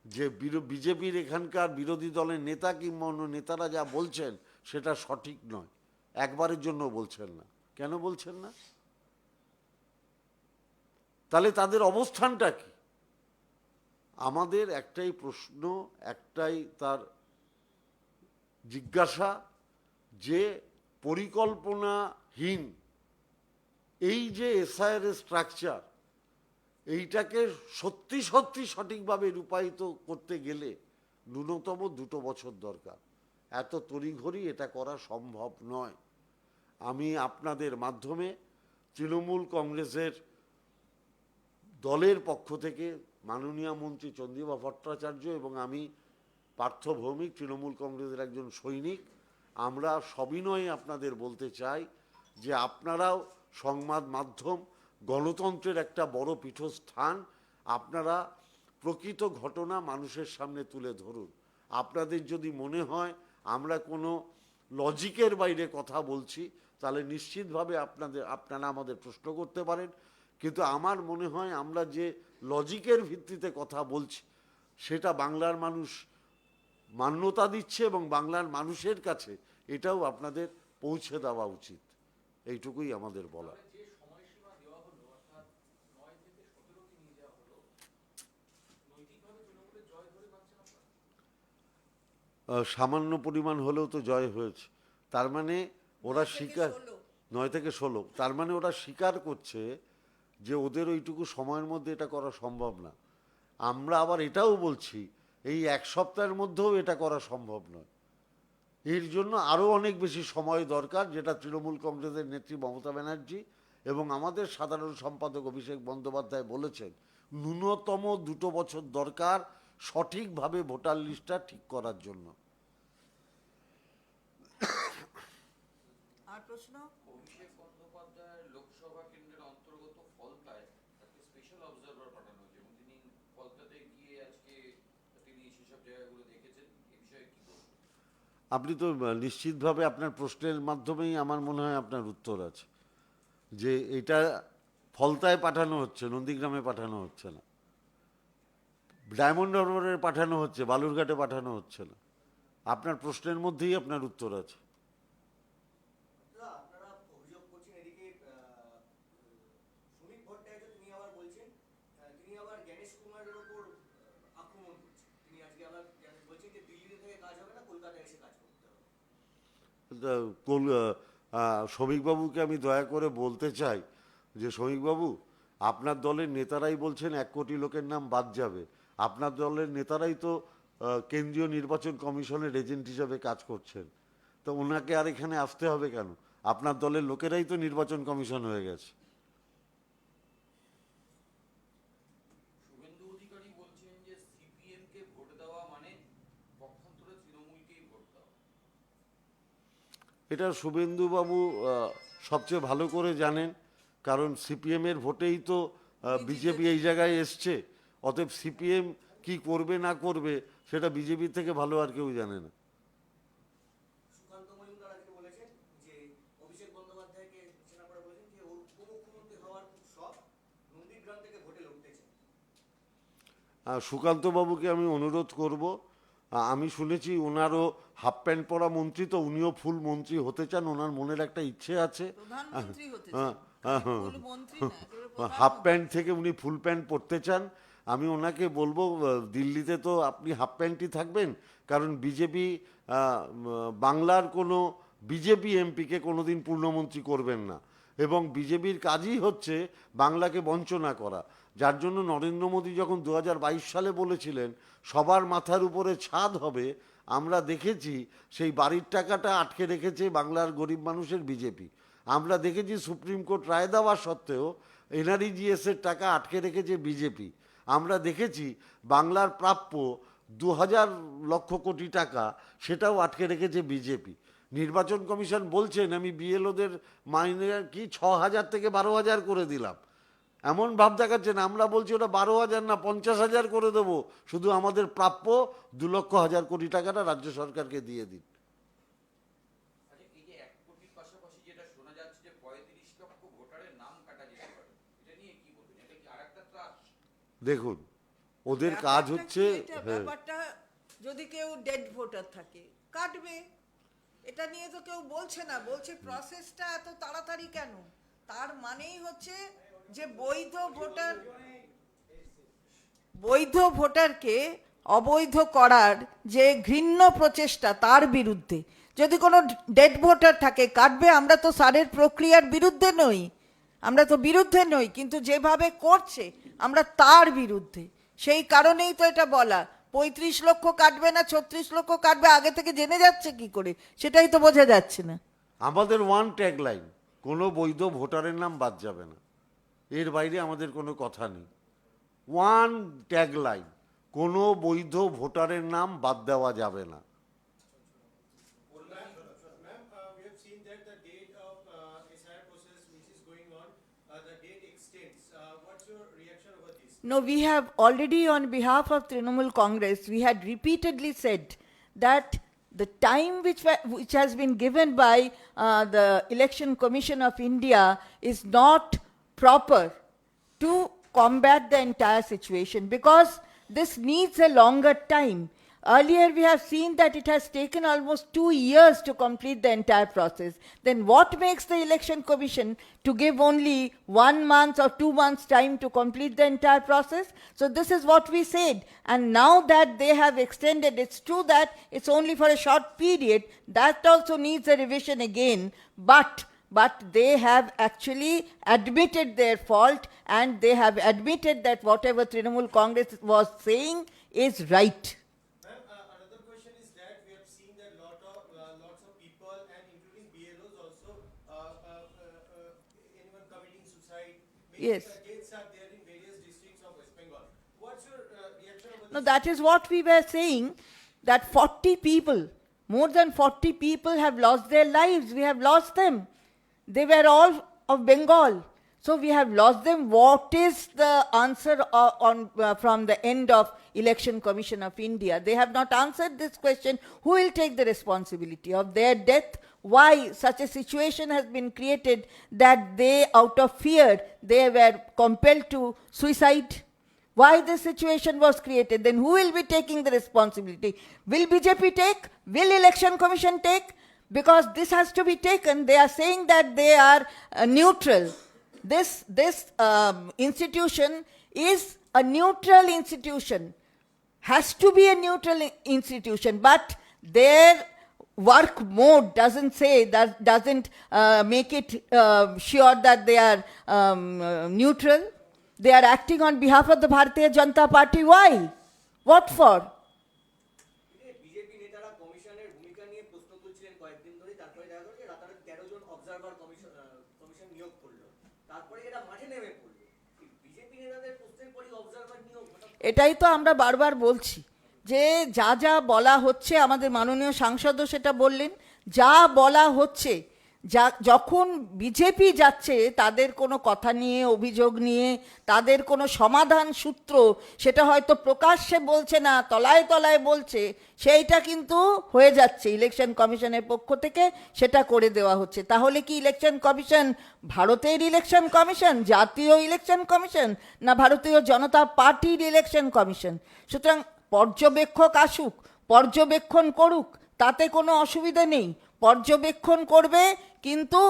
যে বিজেপির এখানকার বিরোধী দলের নেতা কিংবা অন্য নেতারা যা বলছেন সেটা সঠিক নয়, একবারের জন্য বলছেন না। কেন বলছেন না? তাহলে তাদের অবস্থানটা কি? আমাদের একটাই প্রশ্ন, একটাই তার জিজ্ঞাসা, যে পরিকল্পনাহীন এই যে এসআইআর এর স্ট্রাকচার, এইটাকে সত্যি সত্যি সঠিকভাবে রূপায়িত করতে গেলে ন্যূনতম 2 বছর দরকার। এত তড়িঘড়ি এটা করা সম্ভব নয়। আমি আপনাদের মাধ্যমে তৃণমূল কংগ্রেসের দলের পক্ষ থেকে মাননীয় মন্ত্রী চন্দ্রিমা ভট্টাচার্য এবং আমি পার্থ ভৌমিক, তৃণমূল কংগ্রেসের একজন সৈনিক, আমরা সবিনয়ে আপনাদের বলতে চাই যে আপনারাও সংবাদ মাধ্যম গণতন্ত্রের একটা বড় পীঠস্থান, আপনারা প্রকৃত ঘটনা মানুষের সামনে তুলে ধরুন। আপনাদের যদি মনে হয় আমরা কোনো লজিকের বাইরে কথা বলছি, তাহলে নিশ্চিতভাবে আপনারা আমাদের প্রশ্ন করতে পারেন। কিন্তু আমার মনে হয় আমরা যে লজিকের ভিত্তিতে কথা বলছি সেটা বাংলার মানুষ মান্যতা দিচ্ছে, এবং বাংলার মানুষের কাছে এটাও আপনাদের পৌঁছে দেওয়া উচিত। এইটুকুই আমাদের বলা। সামান্য পরিমাণ হলেও তো জয় হয়েছে। তার মানে ওরা 9 থেকে স্বীকার 16 9 থেকে 16, তার মানে ওরা স্বীকার করছে যে ওদের ওইটুকু সময়ের মধ্যে এটা করা সম্ভব না। আমরা আবার এটাও বলছি এই এক সপ্তাহের মধ্যেও এটা করা সম্ভব নয়। এর জন্য আরও অনেক বেশি সময় দরকার, যেটা তৃণমূল কংগ্রেসের নেত্রী মমতা ব্যানার্জি এবং আমাদের সাধারণ সম্পাদক অভিষেক বন্দ্যোপাধ্যায় বলেছেন ন্যূনতম 2 বছর দরকার সঠিকভাবে ভোটার লিস্টটা ঠিক করার জন্য। আর প্রশ্ন? অভিষেক বন্দ্যোপাধ্যায়ের লোকসভা কেন্দ্রের অন্তর্গত ফলতায় তাকে স্পেশাল অবজারভার পাঠানো হয়েছে এবং তিনি ফলতাতে গিয়ে আজকে তিনি সেসব জায়গাগুলো দেখেছেন। এই বিষয়ে কি বলবেন? আপনি তো নিশ্চিতভাবে আপনার প্রশ্নের মাধ্যমেই আমার মনে হয় আপনার উত্তর আছে, যে এটা ফলতায় পাঠানো হচ্ছে, নন্দীগ্রামে পাঠানো হচ্ছে না, ডায়মন্ড হারবারে পাঠানো হচ্ছে, বালুরঘাটে পাঠানো হচ্ছে না। আপনার প্রশ্নের মধ্যেই আপনার উত্তর আছে। আপনারা অভিযোগ করছেন এদিকে শ্রমিক ভট্টাচার্য তিনি আবার বলছেন তিনি আবার জ্ঞানেশ কুমারের ওপর আক্রমণ করছেন। তিনি আজকে আবার বলছেন যে দিল্লিতে থেকে কাজ হবে না, কলকাতায় এসে কাজ করতে হবে। শ্রমিকবাবুকে আমি দয়া করে বলতে চাই যে শ্রমিকবাবু, আপনার দলের নেতারাই বলছেন 1 কোটি লোকের নাম বাদ যাবে। আপনার দলের নেতারাই তো কেন্দ্রীয় নির্বাচন কমিশনের এজেন্ট হিসাবে কাজ করছেন, তো ওনাকে আর এখানে আসতে হবে কেন? আপনার দলের লোকেরাই তো নির্বাচন কমিশন হয়ে গেছে। শুভেন্দু অধিকারী বলছেন যে সিপিএম কে ভোট দেওয়া মানে পক্ষান্তরে তৃণমূলকেই ভোট দেওয়া। এটা শুভেন্দুবাবু সবচেয়ে ভালো করে জানেন, কারণ সিপিএমের ভোটেই তো বিজেপি এই জায়গায় এসছে। অতএব সিপিএম কি করবে না করবে সেটা বিজেপি থেকে ভালো আর কেউ জানে না। সুকান্ত মজুমদার আজকে বলেছেন যে অভিষেক বন্দ্যোপাধ্যায়কে নিশানা করে বলেছেন যে ওর উপমুখ্যমন্ত্রী হওয়ার খুব শখ, নন্দীগ্রাম থেকে ভোটে লড়তে চান। সুকান্তবাবুকে আমি অনুরোধ করব, আমি শুনেছি ওনারও হাফ প্যান্ট পরা মন্ত্রী, তো উনিও ফুল মন্ত্রী হতে চান, ওনার মনের একটা ইচ্ছে আছে। প্রধানমন্ত্রী হতে হ্যাঁ, চান, ফুল মন্ত্রী না, একেবারে হাফ প্যান্ট থেকে উনি ফুল প্যান্ট পরতে চান। আমি ওনাকে বলবো দিল্লিতে তো আপনি হাফ প্যান্টই থাকবেন, কারণ বিজেপি বাংলার কোনো বিজেপি এমপিকে কোনোদিন পূর্ণমন্ত্রী করবেন না, এবং বিজেপির কাজই হচ্ছে বাংলাকে বঞ্চনা করা। যার জন্য নরেন্দ্র মোদী যখন 2022 সালে বলেছিলেন সবার মাথার উপরে ছাদ হবে, আমরা দেখেছি সেই বাড়ির টাকাটা আটকে রেখেছে বাংলার গরিব মানুষের বিজেপি। আমরা দেখেছি সুপ্রিম কোর্ট রায় দেওয়া সত্ত্বেও এনআরইজিএসের টাকা আটকে রেখেছে বিজেপি। আমরা দেখেছি বাংলার প্রাপ্য 2000 লক্ষ কোটি টাকা সেটাও আটকে রেখেছে বিজেপি। নির্বাচন কমিশন বলছেন আমি বিএলওদের মাইনে কি 6000 থেকে 12000 করে দিলাম, এমন ভাব দেখাচ্ছেন। আমরা বলছি ওটা 12000 না 50,000 করে দেবো, শুধু আমাদের প্রাপ্য 2,00,000 কোটি টাকাটা রাজ্য সরকারকে দিয়ে দিন। আচ্ছা, এই যে 1 কোটির পাশাপাশি যেটা শোনা যাচ্ছে যে 35 লক্ষ ভোটারের নাম কাটা যেতে পারে, এটা নিয়ে কি বলবেন? এটা কি আরেকটা ত্রাস? দেখুন, ওদের কাজ ব্যাপারটা হচ্ছে কি এটা? ব্যাপারটা যদি কেউ ডেড ভোটার থাকে কাটবে, এটা নিয়ে তো কেউ বলছে না, বলছে প্রসেসটা এত তাড়াতাড়ি কেন। তার মানেই হচ্ছে যে বৈধ ভোটারকে অবৈধ করার যে ঘৃণ্য প্রচেষ্টা তার বিরুদ্ধে। যদি কোনো ডেড ভোটার থাকে কাটবে, আমরা তো সারের প্রক্রিয়ার বিরুদ্ধে নই, আমরা তো বিরুদ্ধে নই, কিন্তু যেভাবে করছে আমরা তার বিরুদ্ধে। সেই কারণেই তো এটা বলা 35 লক্ষ কাটবে না 36 লক্ষ কাটবে, আগে থেকে জেনে যাচ্ছে কি করে সেটাই তো বোঝা যাচ্ছে না। আমাদের ওয়ান ট্যাগলাইন, কোনো বৈধ ভোটারের নাম বাদ যাবে না, এর বাইরে আমাদের কোনো কথা নেই। ওয়ান ট্যাগলাইন, কোনো বৈধ ভোটারের নাম বাদ দেওয়া যাবে না। Ma'am, we have seen that the date of SIR process which is going on, the date extends. What's your reaction over this? No, we have already, on behalf of Trinamool Congress, we had repeatedly said that the time which has been given by the Election Commission of India is not proper to combat the entire situation, because this needs a longer time. Earlier, we have seen that it has taken almost 2 years to complete the entire process. Then what makes the election commission to give only 1 month or 2 months time to complete the entire process? So this is what we said. And now that they have extended, it's true that it's only for a short period. That also needs a revision again. But they have actually admitted their fault, and they have admitted that whatever Trinamool Congress was saying is right. Ma'am, another question is that we have seen that lots of people, and including BLOs also, anyone committing suicide. Yes. Deaths are there in various districts of West Bengal. What's your reaction over No, that is what we were saying, that 40 people, more than 40 people have lost their lives. We have lost them. They were all of Bengal. So we have lost them. What is the answer from the end of Election Commission of India? They have not answered this question. Who will take the responsibility of their death? Why such a situation has been created that they, out of fear, they were compelled to suicide? Why this situation was created? Then who will be taking the responsibility? Will BJP take? Will Election Commission take? Because this has to be taken. They are saying that they are neutral. This institution is a neutral institution, has to be a neutral institution, but their work mode doesn't say, that doesn't make it sure that they are neutral. They are acting on behalf of the Bharatiya Janata Party. Why? What for? BJP নেতারা কমিশনের ভূমিকা নিয়ে প্রশ্ন তুলছিলেন কয়েকদিন ধরে, তারপরে দেখা গেল যে রাতারাতি 13 জন অবজারভার কমিশন নিয়োগ করলো, তারপরে এরা মাঠে নেমে পড়লো। বিজেপি নেতাদের প্রশ্নের পরই অবজারভার নিয়োগ হঠাৎ এটাই তো আমরা বারবার বলছি, যে যা যা বলা হচ্ছে, আমাদের মাননীয় সাংসদও সেটা বললেন, যা বলা হচ্ছে, যখন বিজেপি যাচ্ছে তাদের কোনো কথা নিয়ে, অভিযোগ নিয়ে, তাদের কোনো সমাধান সূত্র, সেটা হয়তো প্রকাশ্যে বলছে না, তলায় তলায় বলছে, সেইটা কিন্তু হয়ে যাচ্ছে ইলেকশন কমিশনের পক্ষ থেকে, সেটা করে দেওয়া হচ্ছে। তাহলে কি ইলেকশন কমিশন ভারতের ইলেকশন কমিশন, জাতীয় ইলেকশন কমিশন, না ভারতীয় জনতা পার্টির ইলেকশন কমিশন? সুতরাং পর্যবেক্ষক আসুক, পর্যবেক্ষণ করুক, তাতে কোনো অসুবিধা নেই, পর্যবেক্ষণ করবে, কিন্তু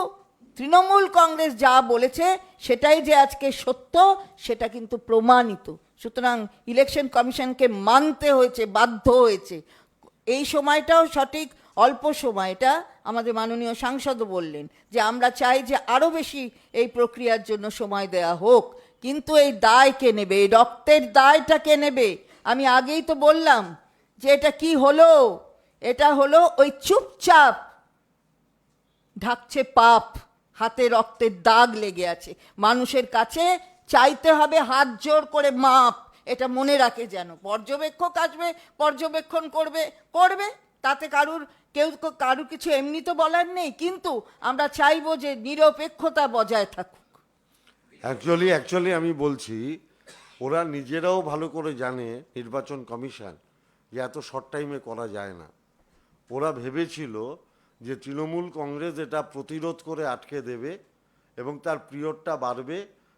তৃণমূল কংগ্রেস যা বলেছে সেটাই যে আজকে সত্য, সেটা কিন্তু প্রমাণিত। সুতরাং ইলেকশন কমিশনকে মানতে হয়েছে, বাধ্য হয়েছে। এই সময়টাও সঠিক অল্প সময়, এটা আমাদের মাননীয় সাংসদও বললেন যে আমরা চাই যে আরও বেশি এই প্রক্রিয়ার জন্য সময় দেওয়া হোক, কিন্তু এই দায় কে নেবে? এই রক্তের দায়টা কে নেবে? আমি আগেই তো বললাম যে এটা কি হলো, এটা হলো ওই চুপচাপ ঢাকছে পাপ, হাতে রক্তের দাগ লেগে আছে, মানুষের কাছে চাইতে হবে হাত জোর করে মাপ। এটা মনে রাখে যেন, পর্যবেক্ষক আসবে, পর্যবেক্ষণ করবে, তাতে কারুর কিছু এমনি তো বলার নেই, কিন্তু আমরা চাইবো যে নিরপেক্ষতা বজায় থাকুক। অ্যাকচুয়ালি আমি বলছি, ওরা নিজেরাও ভালো করে জানে নির্বাচন কমিশন যে এত শর্ট টাইমে করা যায় না। ওরা ভেবেছিল যে তৃণমূল কংগ্রেস এটা প্রতিরোধ করে আটকে দেবে এবং তার পিরিয়ডটা বাড়বে,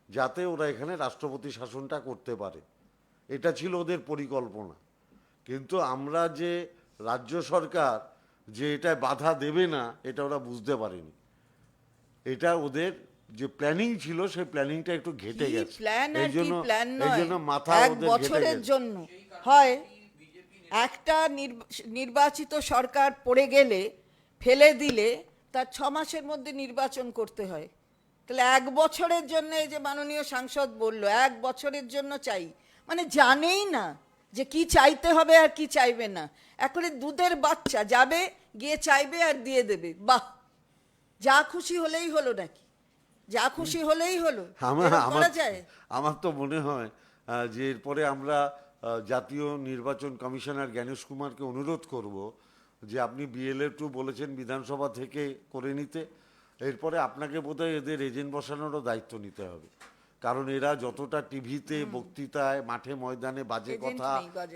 যাতে ওরা এখানে রাষ্ট্রপতি শাসনটা করতে পারে। এটা ছিল ওদের পরিকল্পনা। কিন্তু আমরা যে রাজ্য সরকার যে এটা বাধা দেবে না, এটা ওরা বুঝতে পারেনি। এটা ওদের যে প্ল্যানিং ছিল, সেই প্ল্যানিংটা একটু ঘেটে গেছে। এই জন্য মাথা এক ওদের ঘেটে বছরের গেছে। জন্য হয়, একটা নির্বাচিত সরকার পড়ে গেলে, ফেলে দিলে, তার 6 মাসের মধ্যে নির্বাচন করতে হয়। তাহলে 1 বছরের জন্য, এই যে মাননীয় সাংসদ বলল 1 বছরের জন্য চাই, মানে জানেই না যে কি চাইতে হবে আর কি চাইবে না। এখন দুধের বাচ্চা যাবে, গিয়ে চাইবে আর দিয়ে দেবে, বাহ, যা খুশি হলেই হলো নাকি? যা খুশি হলেই হলো, এরকম করা যায়? আমার তো মনে হয় যে এরপরে আমরা জাতীয় নির্বাচন কমিশনার জ্ঞানেশ কুমারকে অনুরোধ করব যে আপনি BLA-2 বলেছেন বিধানসভা থেকে করে নিতে, এরপরে আপনাকে বোধহয় এদের এজেন্ট বসানোরও দায়িত্ব নিতে হবে। কারণ এরা যতটা টিভিতে, বক্তৃতায়, মাঠে ময়দানে বাজে কথা,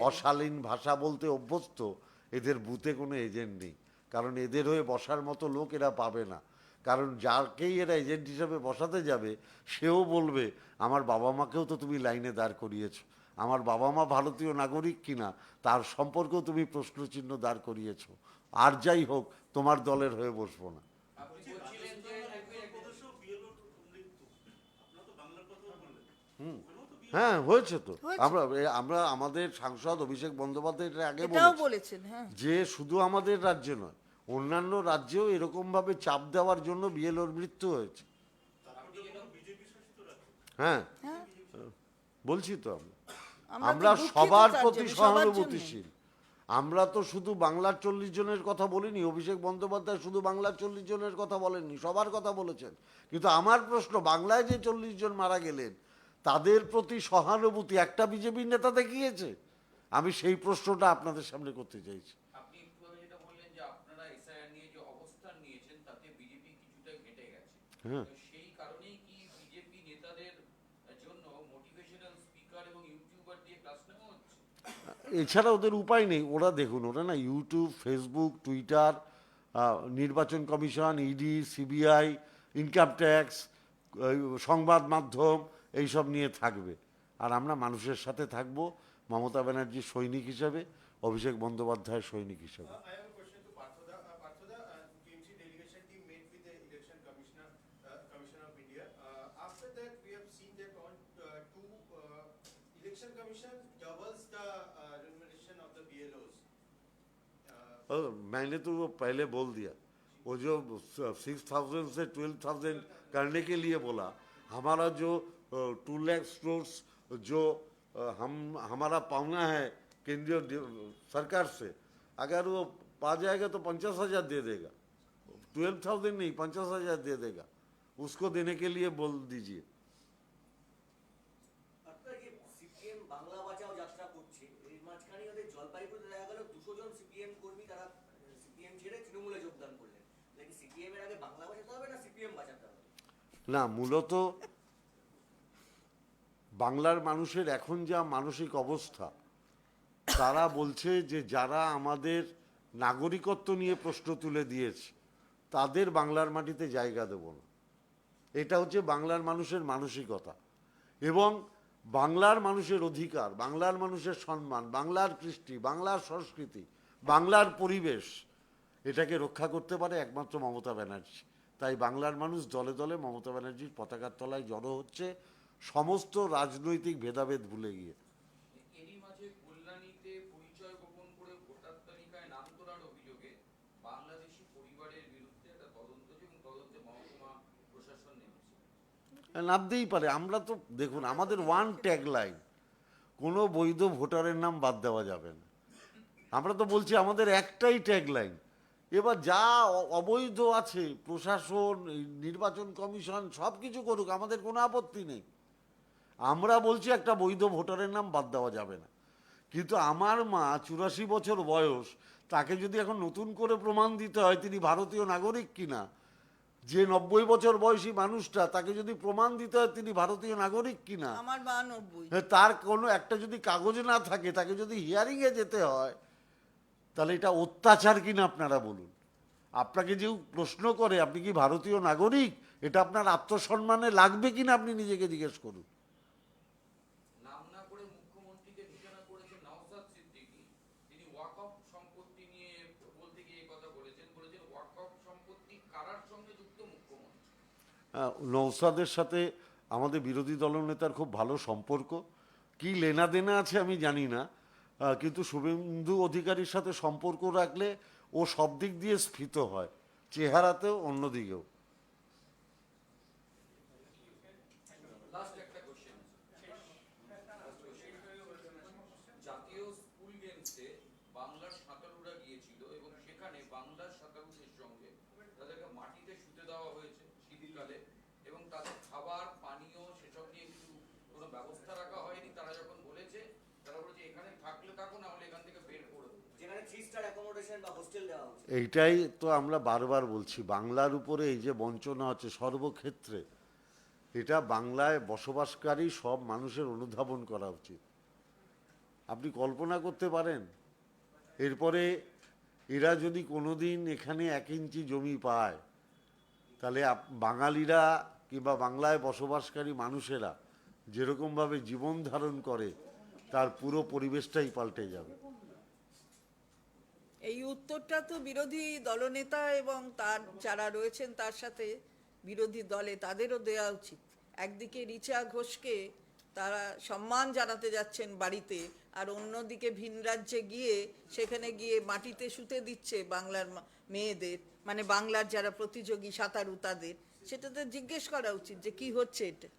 অশালীন ভাষা বলতে অভ্যস্ত, এদের বুথে কোনো এজেন্ট নেই। কারণ এদের হয়ে বসার মতো লোক এরা পাবে না। কারণ যাকেই এরা এজেন্ট হিসেবে বসাতে যাবে, সেও বলবে আমার বাবা মাকেও তো তুমি লাইনে দাঁড় করিয়েছো, আমার বাবা মা ভারতীয় নাগরিক কিনা তার সম্পর্কেও তুমি প্রশ্নচিহ্ন দাঁড় করিয়েছো। আর যাই হোক, তোমার দলের হয়ে বসবো না। আপনি বলছিলেন যে হ্যাঁ, হয়েছে তো। আমরা আমাদের সাংসদ অভিষেক বন্দ্যোপাধ্যায় এর আগে এটাও বলেছি বলেছেন, হ্যাঁ। যে শুধু আমাদের রাজ্যে নয়, অন্যান্য রাজ্যেও এরকম ভাবে চাপ দেওয়ার জন্য বিএলওর মৃত্যু হয়েছে। হ্যাঁ, বলছি তো আমরা তো দুঃখিত সবার তার প্রতি জন্য, সবার সহানুভূতিশীল। আমরা তো শুধু বাংলার 40 জনের কথা বলিনি, অভিষেক বন্দ্যোপাধ্যায় শুধু বাংলার 40 জনের কথা বলেননি, সবার কথা বলেছেন। কিন্তু আমার প্রশ্ন, বাংলায় যে 40 জন মারা গেলেন তাদের প্রতি সহানুভূতি একটা বিজেপি নেতা দেখিয়েছে? আমি সেই প্রশ্নটা আপনাদের সামনে করতে চাইছি। আপনি একটু আগে যেটা বললেন যে আপনারা এসআইআর নিয়ে যে অবস্থান নিয়েছেন তাতে বিজেপি কিছুটা ঘেঁটে গেছে, হ্যাঁ। তো সেই কারণেই কি বিজেপি নেতাদের জন্য মোটিভেশনাল স্পিকার এবং ইউটিউবার দিয়ে ক্লাস নেওয়া হচ্ছে? এছাড়া ওদের উপায় নেই। ওরা দেখুন, ওরা না ইউটিউব, ফেসবুক, টুইটার, নির্বাচন কমিশন, ইডি, সিবিআই, ইনকাম ট্যাক্স, সংবাদ মাধ্যম এইসব নিয়ে থাকবে। আর আমরা মানুষের সাথে থাকবো, মমতা ব্যানার্জির সৈনিক হিসেবে, অভিষেক বন্দ্যোপাধ্যায়ের সৈনিক হিসেবে। I have a question to Parthoda. Parthoda, KMC delegation team met with the election commissioner of India. After that, we have seen that on election commission doubles the remuneration of the BLOs. मैंने तो वो पहले बोल दिया, वो जो 6,000 से 12,000 करने के लिए बोला, हमारा जो 2 लाख स्टोर्स जो हमारा पाना है केंद्रीय सरकार से, अगर वो पा जाएगा तो 50,000 दे देगा, 12,000 नहीं 50,000 दे देगा, उसको देने के लिए बोल दीजिए। আপনারা যে সিপিএম বাংলা বাঁচাও যাত্রা করছে, এর মাঝখানে ওদের জলপাইগুড়িতে দেখা গেল 200 জন সিপিএম কর্মী তারা সিপিএম ছেড়ে তৃণমূলে যোগদান করলেন। নাকি সিপিএম এর আগে বাংলা বাঁচাতে হবে না সিপিএম বাঁচাতে হবে? না, মূলত বাংলার মানুষের এখন যা মানসিক অবস্থা, তারা বলছে যে যারা আমাদের নাগরিকত্ব নিয়ে প্রশ্ন তুলে দিয়েছে তাদের বাংলার মাটিতে জায়গা দেব না। এটা হচ্ছে বাংলার মানুষের মানসিকতা। এবং বাংলার মানুষের অধিকার, বাংলার মানুষের সম্মান, বাংলার কৃষ্টি, বাংলার সংস্কৃতি, বাংলার পরিবেশ, এটাকে রক্ষা করতে পারে একমাত্র মমতা ব্যানার্জি। তাই বাংলার মানুষ দলে দলে মমতা ব্যানার্জির পতাকার তলায় জড়ো হচ্ছে, সমস্ত রাজনৈতিক ভেদাভেদ ভুলে গিয়ে। এরই মাঝে কল্যাণীতে পরিচয় গোপন করে ভোটার তালিকায় নাম তোলার অভিযোগে বাংলাদেশি পরিবারের বিরুদ্ধে একটা তদন্ত এবং তদন্তে মহকুমা প্রশাসন নেমেছে। নামতেই পারে। আমরা তো দেখুন, আমাদের ওয়ান ট্যাগলাইন, কোনো বৈধ ভোটারের নাম বাদ দেওয়া যাবে না। আমরা তো বলছি আমাদের একটাই ট্যাগলাইন। এবার যা অবৈধ আছে, প্রশাসন, নির্বাচন কমিশন সব কিছু করুক, আমাদের কোনো আপত্তি নেই। আমরা বলছি একটা বৈধ ভোটারের নাম বাদ দেওয়া যাবে না। কিন্তু আমার মা 84 বছর বয়স, তাকে যদি এখন নতুন করে প্রমাণ দিতে হয় তিনি ভারতীয় নাগরিক কিনা, যে 90 বছর বয়সী মানুষটা, তাকে যদি প্রমাণ দিতে হয় তিনি ভারতীয় নাগরিক কিনা, আমার 92। তার কোনো একটা যদি কাগজ না থাকে, তাকে যদি হিয়ারিংয়ে যেতে হয়, তাহলে এটা অত্যাচার কিনা আপনারা বলুন। আপনাকে যে প্রশ্ন করে আপনি কি ভারতীয় নাগরিক, এটা আপনার আত্মসম্মানে লাগবে কিনা আপনি নিজেকে জিজ্ঞেস করুন। নাম না করে মুখ্যমন্ত্রীকে নিশানা করেছেন নওশাদ সিদ্দিকী। তিনি ওয়াকফ সম্পত্তি নিয়ে বলতে গিয়ে এই কথা বলেছেন ওয়াকফ সম্পত্তি কারার সঙ্গে যুক্ত মুখ্যমন্ত্রী। নওশাদের সাথে আমাদের বিরোধী দলনেতার খুব ভালো সম্পর্ক, কি লেনা দেনা আছে আমি জানি না, কিন্তু শুভেন্দু অধিকারীর সাথে সম্পর্ক রাখলে ও সব দিক দিয়ে স্ফীত হয়, চেহারাতেও অন্যদিকেও। লাস্ট একটা কোশ্চেন, জাতীয় স্কুল গেমসে বাংলার সাঁতারুরা গিয়েছিল এবং সেখানে বাংলার সাঁতারুদের সঙ্গে তাদেরকে মাটিতে শুতে দেওয়া হয়েছে শীতকালে, এবং তাদের খাবার পানীয় সেসব নিয়ে কিছু কোনো ব্যবস্থা রাখা হয়নি। তারা যখন বলেছে, তারা বলেছে এখানে থাকলে থাকো, না হলে এখান থেকে বের করে দেবো। যেখানে 3 স্টার অ্যাকোমোডেশন বা হোস্টেল দেওয়া হচ্ছে। এইটাই তো আমরা বারবার বলছি, বাংলার উপরে এই যে বঞ্চনা হচ্ছে সর্বক্ষেত্রে, এটা বাংলায় বসবাসকারী সব মানুষের অনুধাবন করা উচিত। আপনি কল্পনা করতে পারেন, এরপরে এরা যদি কোনোদিন এখানে 1 ইঞ্চি জমি পায়, তাহলে বাঙালিরা কিংবা বাংলায় বসবাসকারী মানুষেরা যেরকমভাবে জীবন ধারণ করে, তার পুরো পরিবেশটাই পাল্টে যাবে। এই উত্তরটা তো বিরোধী দলনেতা এবং তার যারা রয়েছেন তার সাথে বিরোধী দলে তাদেরও দেওয়া উচিত। একদিকে রিচা ঘোষকে তারা সম্মান জানাতে যাচ্ছেন বাড়িতে, আর অন্যদিকে ভিন রাজ্যে গিয়ে সেখানে গিয়ে মাটিতে শুতে দিচ্ছে বাংলার মেয়েদের, মানে বাংলার যারা প্রতিযোগী সাঁতারু তাদের। সেটা তো জিজ্ঞেস করা উচিত যে কি হচ্ছে এটা।